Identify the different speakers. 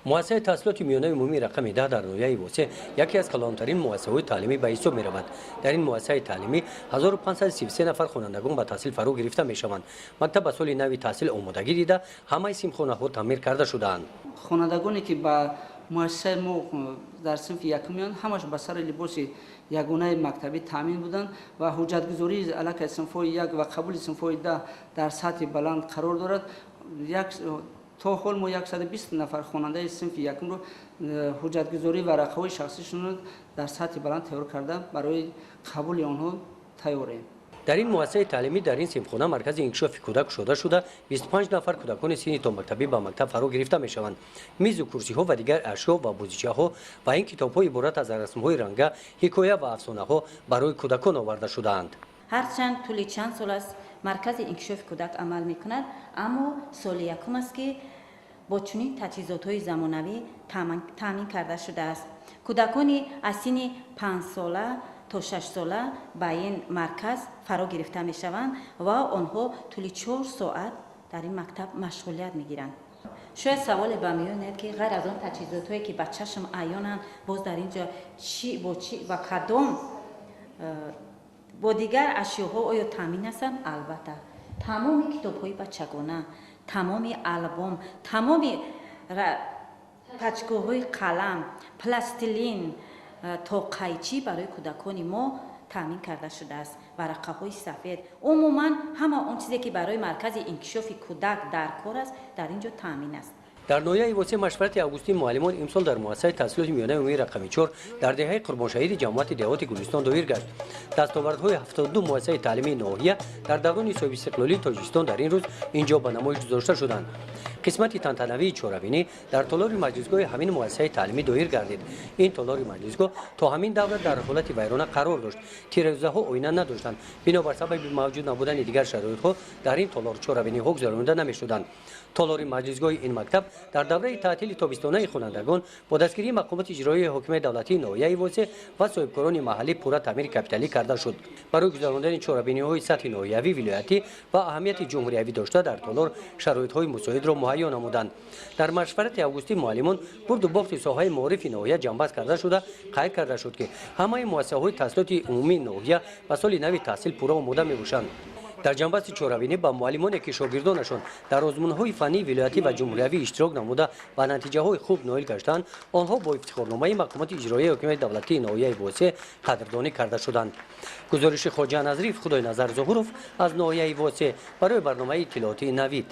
Speaker 1: مؤسسه تحصیلات میانه عمومی رقم 10 در ناحیه واسه یکی از کلانترین مؤسسه‌های تعلیمی به حساب می‌رود. در این مؤسسه تعلیمی 1533 نفر خوانندگان به تحصیل فرا گرفته می‌شوند. مکتب به سال نوی تحصیل آمادگی دیده همه سیمخانه‌ها تعمیر کرده شده‌اند.
Speaker 2: خوانندگانی که با مؤسسه ما در صنف یکم میان همش به سر لباس یگانه مکتبی تامین بودند و حجتگذاری علیه صنف یک و قبول صنف 10 در سطح بلند قرار دارد. تا حال ما 120 نفر خواننده صنف یکم رو حجتگذاری ورقه‌های شخصیشون در سطح بلند تیار کرده برای قبول آنها تیاریم.
Speaker 1: در این مؤسسه تعلیمی در این سیمخانه مرکز انکشاف کودک شده 25 نفر کودکان سنی تا مکتبی به مکتب فرا گرفته میشوند. میز و کرسی ها و دیگر اشیا و بازیچه ها و این کتاب های عبارت از رسم های رنگه، حکایه و افسانه ها برای کودکان آورده شده‌اند.
Speaker 3: هرچند طول چند سال است مرکز انکشاف کودک عمل میکند، اما سال یکم است که با چنین تجهیزات‌های زمانوی تامین کرده شده است. کودکانی از سن 5 ساله تا 6 ساله به این مرکز فرا گرفته می شوند و آنها طول 4 ساعت در این مکتب مشغولیت می گیرند. شاید سوال به میان آید که غیر از آن تجهیزات‌هایی که به چشم عیانند، باز در اینجا چی و کدام با دیگر اشیاءها آیا تامین هستند؟ البته تمام کتاب‌های بچگانه، تمام آلبوم، تمام پچکه‌های قلم، پلاستیلین تا قیچی برای کودکان ما تامین کرده شده است. ورقه‌های سفید، عموما همه آن چیزی که برای مرکز انکشاف کودک در کار است در اینجا تامین است.
Speaker 1: در ناحیه واسه مشورت اوگوستین معلمان امسال در مؤسسه تحصیلات میانه عمومی رقم 4 در دهه قربان شهید جماعت دهات گلستان دایر گشت. دستاوردهای 72 مؤسسه تعلیمی ناحیه در دوران صاحب استقلالی تاجیکستان در این روز اینجا به نمایش گذاشته شدند. قسمت تنتنوی چهاربینی در تالار مجلسگاه همین مؤسسه تعلیمی دایر گردید. این تالار مجلسگاه تا همین دوره در حالت ویرانه قرار داشت. تیره‌ها آینه نداشتند. بنابر سبب موجود نبودن دیگر شرایط‌ها در این تالار چهاربینی ها گذرانده نمی‌شدند. تالار مجلسگاه این مکتب در دوره تعطیل تابستانه خوانندگان با دستگیری مقامات اجرایی حکومت دولتی ناحیه واسه و صاحبکاران محلی پورا تعمیر کپیتالی کرده شد. برای گذراندن چهاربینی‌های سطح ناحیوی ولایتی و اهمیت جمهوری داشته در تالار شرایط‌های مساعد را مهیا نمودند. در مشورت اوگوستین معلمان برد و باخت ساحه معارف ناحیه جنببست کرده شده قید کرده شد که همه مؤسسه‌های تحصیلات عمومی ناحیه به سال نوی تحصیل پورا آماده می‌باشند. در جنبست چهاربینی با معلمانی که شاگردانشان در آزمون‌های فنی ولایتی و جمهوری اشتراک نموده و نتیجه‌های خوب نایل گشتند، آنها با افتخارنامه مقامات اجرایی حکومت دولتی ناحیه واسه قدردانی کرده شدند. گزارش خواجه نظریف خدای نظر ظهورов از ناحیه واسه برای برنامه اطلاعاتی نوید.